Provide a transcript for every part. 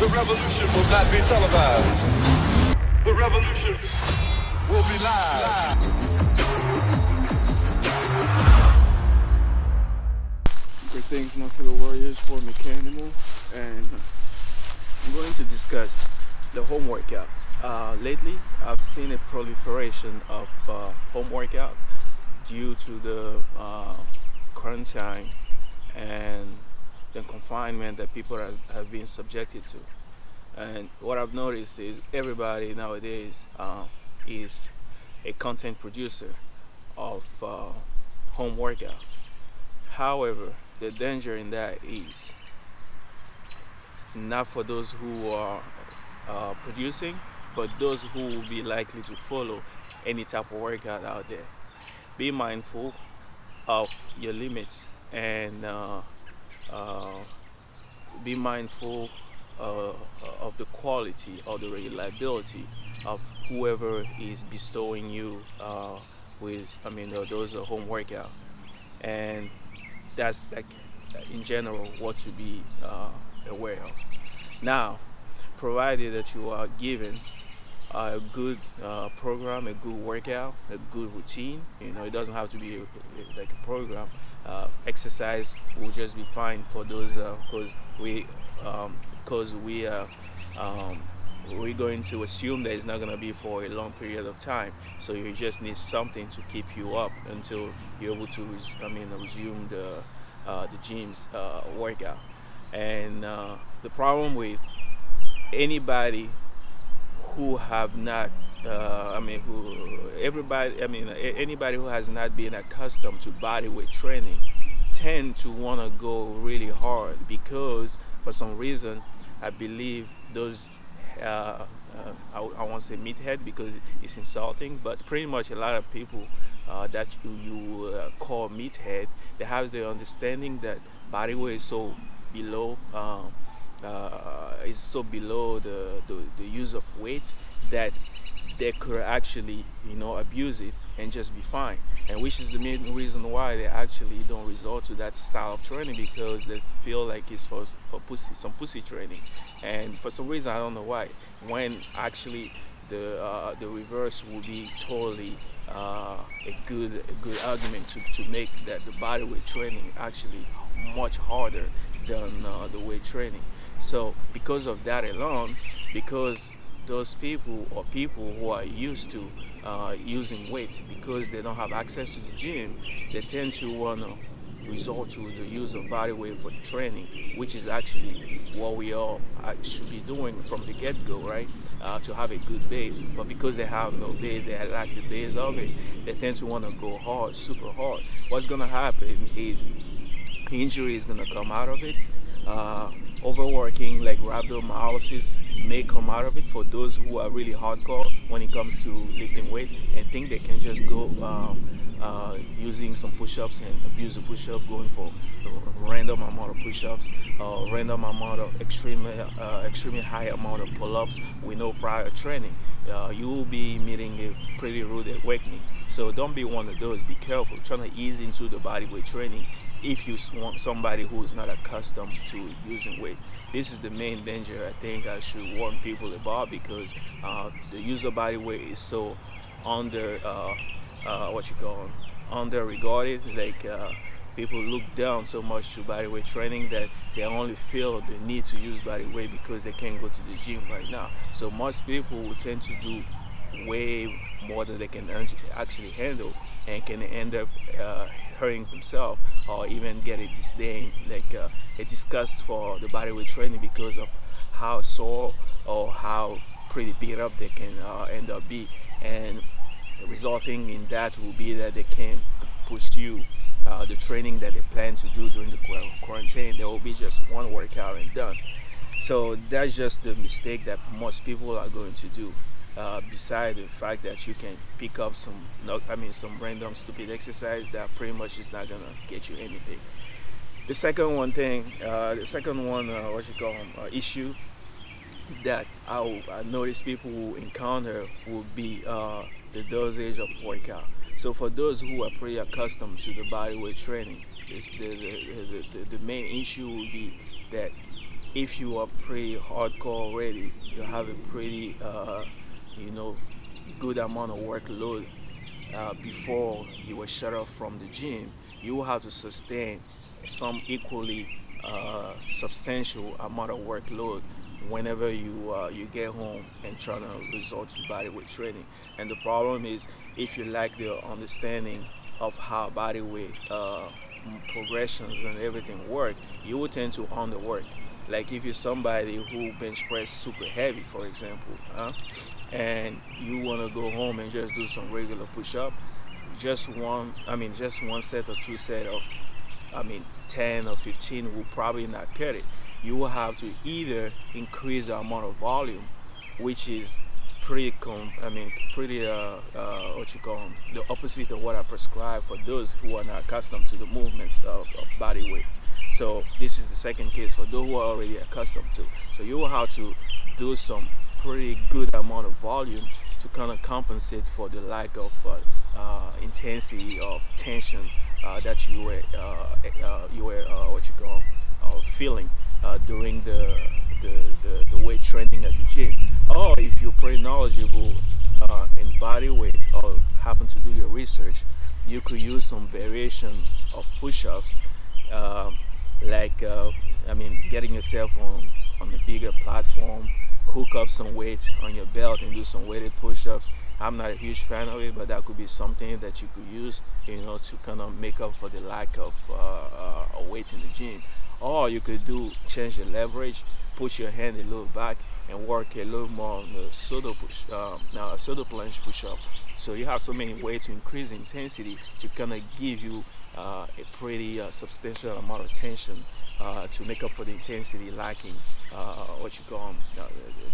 The revolution will not be televised. The revolution will be live. Greetings, my fellow warriors, for Meckanimal, and I'm going to discuss the home workouts. Lately, I've seen a proliferation of home workout due to the quarantine and the confinement that people have been subjected to. And what I've noticed is everybody nowadays is a content producer of home workout. However, the danger in that is not for those who are producing, but those who will be likely to follow any type of workout out there. Be mindful of your limits and be mindful of the quality or the reliability of whoever is bestowing you those home workout. And that's like in general what to be aware of. Now, provided that you are given a good program, a good workout, a good routine, it doesn't have to be like a program. Exercise will just be fine for those because we're going to assume that it's not going to be for a long period of time. So you just need something to keep you up until you're able to resume the gym's workout. And the problem with anybody who have not anybody who has not been accustomed to bodyweight training tend to want to go really hard because for some reason I believe those I won't say meathead because it's insulting, but pretty much a lot of people that you call meathead, they have the understanding that bodyweight is so below the use of weights that they could actually abuse it and just be fine, and which is the main reason why they actually don't resort to that style of training, because they feel like it's for some pussy training. And for some reason I don't know why, when actually the reverse would be totally a good argument to make that the bodyweight training actually much harder than the weight training. So because of that alone, because those people who are used to using weights, because they don't have access to the gym, they tend to want to resort to the use of body weight for training, which is actually what we all should be doing from the get-go, right? To have a good base. But because they have no base, they lack the base of it, they tend to want to go hard, super hard. What's going to happen is injury is going to come out of it. Overworking, like rhabdomyolysis, may come out of it for those who are really hardcore when it comes to lifting weight and think they can just go using some push-ups and abuse the push-up, going for a random amount of push-ups or random amount of extremely high amount of pull-ups with no prior training. You will be meeting a pretty rude awakening. So don't be one of those. Be careful trying to ease into the bodyweight training if you want somebody who is not accustomed to using weight. This is the main danger I think I should warn people about, because the use of body weight is so under regarded. Like people look down so much to bodyweight training that they only feel the need to use body weight because they can't go to the gym right now. So most people will tend to do way more than they can actually handle, and can end up hurting themselves or even get a disdain, like a disgust for the bodyweight training because of how sore or how pretty beat up they can end up be. And resulting in that will be that they can't pursue the training that they plan to do during the quarantine. There will be just one workout and done. So that's just the mistake that most people are going to do. Beside the fact that you can pick up some random stupid exercise that pretty much is not gonna get you anything. The second issue that I notice people will encounter will be the dosage of workout. So for those who are pretty accustomed to the bodyweight training, the main issue will be that if you are pretty hardcore already, you have a pretty you know good amount of workload before you were shut off from the gym, you will have to sustain some equally substantial amount of workload whenever you get home and trying to resort to body weight training. And the problem is, if you lack the understanding of how body weight progressions and everything work, you will tend to underwork. Like if you're somebody who bench press super heavy, for example, and you want to go home and just do some regular push-up, just one set or two set of 10 or 15 will probably not cut it. You will have to either increase the amount of volume, which is pretty what you call 'em, the opposite of what I prescribe for those who are not accustomed to the movements of body weight. So this is the second case for those who are already accustomed to. So you will have to do some pretty good amount of volume to kind of compensate for the lack of intensity of tension that you were what you call feeling during the weight training at the gym. Or if you're pretty knowledgeable in body weight or happen to do your research, you could use some variation of push-ups, like getting yourself on a bigger platform, hook up some weights on your belt and do some weighted push-ups. I'm not a huge fan of it, but that could be something that you could use, to kind of make up for the lack of weight in the gym. Or you could change the leverage, push your hand a little back, and work a little more on the pseudo plunge push-up. So you have so many ways to increase intensity to kind of give you a pretty substantial amount of tension to make up for the intensity lacking,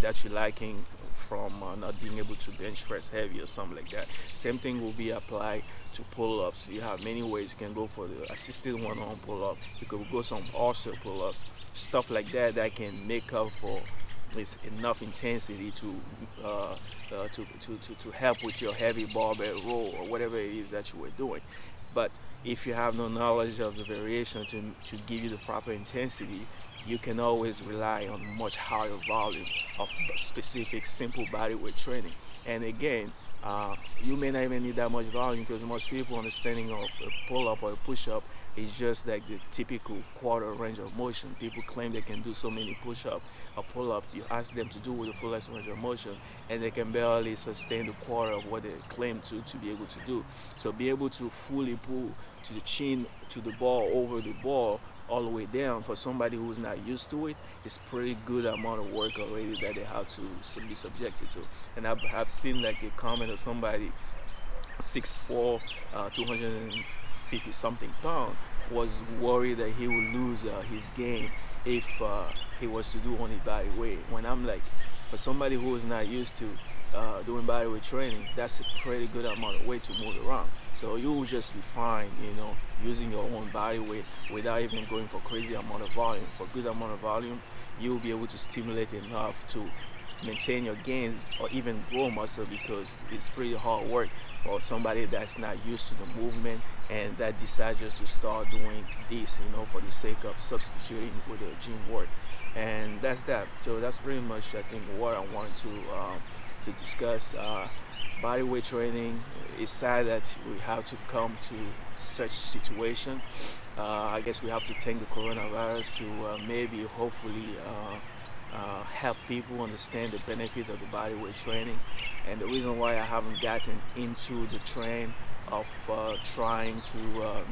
that you're lacking from not being able to bench press heavy or something like that. Same thing will be applied to pull-ups. You have many ways. You can go for the assisted one-on pull-up. You could go some also pull-ups, stuff like that can make up for it's enough intensity to help with your heavy barbell roll or whatever it is that you were doing. But if you have no knowledge of the variation to give you the proper intensity, you can always rely on much higher volume of specific simple body weight training. And again, you may not even need that much volume, because most people understanding of a pull-up or a push-up is just like the typical quarter range of motion. People claim they can do so many push-up or pull-up. You ask them to do with the fullest range of motion, and they can barely sustain the quarter of what they claim to be able to do. So be able to fully pull to the chin, to the ball, over the ball, all the way down, for somebody who's not used to it, is pretty good amount of work already that they have to be subjected to. And I've seen like a comment of somebody 6'4", 250 something pound, was worried that he would lose his game if he was to do only body weight. When I'm like, for somebody who is not used to doing body weight training, that's a pretty good amount of weight to move around. So you will just be fine, using your own body weight without even going for crazy amount of volume. For good amount of volume, you will be able to stimulate enough to maintain your gains or even grow muscle, because it's pretty hard work for somebody that's not used to the movement and that decides just to start doing this, for the sake of substituting with the gym work. And that's that. So that's pretty much, I think, what I wanted to discuss. Body weight training. It's sad that we have to come to such situation. I guess we have to thank the coronavirus to maybe, hopefully, help people understand the benefit of the body weight training. And the reason why I haven't gotten into the trend of trying to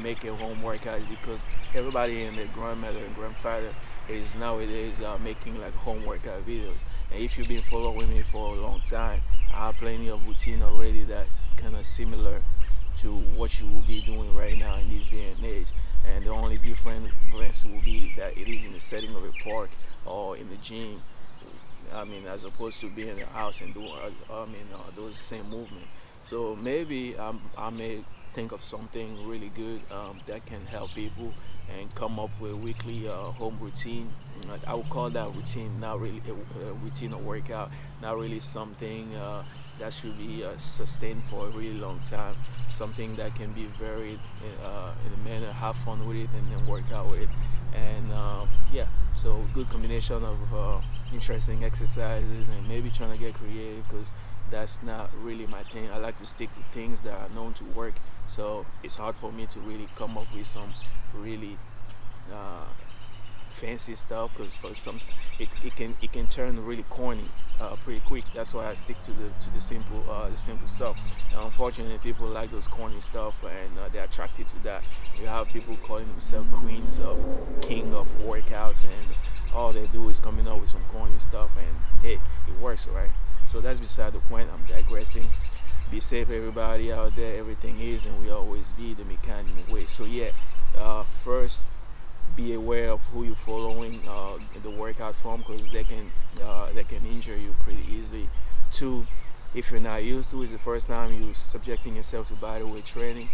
make a home workout is because everybody and their grandmother and grandfather is nowadays making like home workout videos. And if you've been following me for a long time, I have plenty of routine already that kind of similar to what you will be doing right now in this day and age. And the only difference will be that it is in the setting of a park or in the gym. As opposed to being in the house and doing those same movement. So maybe I may think of something really good that can help people and come up with a weekly home routine. I would call that routine, not really a routine or workout, not really something that should be sustained for a really long time. Something that can be varied in a manner, have fun with it, and then work out with it. And So good combination of interesting exercises and maybe trying to get creative, because that's not really my thing. I like to stick to things that are known to work. So it's hard for me to really come up with some really uh, fancy stuff, because some it can turn really corny pretty quick. That's why I stick to the simple stuff. And unfortunately, people like those corny stuff, and they're attracted to that. You have people calling themselves king of workouts, and all they do is coming up with some corny stuff, and hey, it works, right? So that's beside the point. I'm digressing. Be safe, everybody out there. Everything is and will always be the Meckanimal way. So yeah, first, be aware of who you're following the workout from, because they can injure you pretty easily. Two, if you're not used to it, it's the first time you're subjecting yourself to bodyweight training,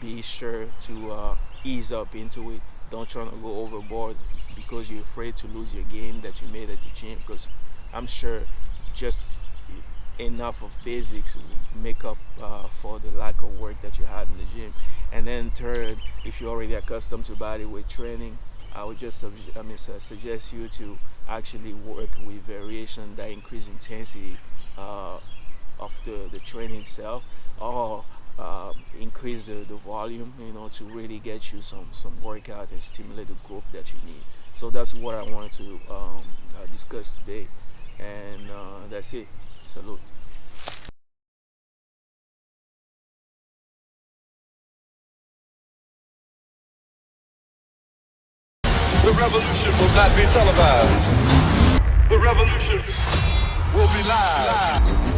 be sure to ease up into it. Don't try to go overboard because you're afraid to lose your game that you made at the gym, because I'm sure just enough of basics will make up for the lack of work that you had in the gym. And then third, if you're already accustomed to bodyweight training, I would just suggest you to actually work with variation that increase intensity of the training itself, or increase the volume, to really get you some workout and stimulate the growth that you need. So that's what I wanted to discuss today, and that's it. Salute. The revolution will not be televised. The revolution will be live.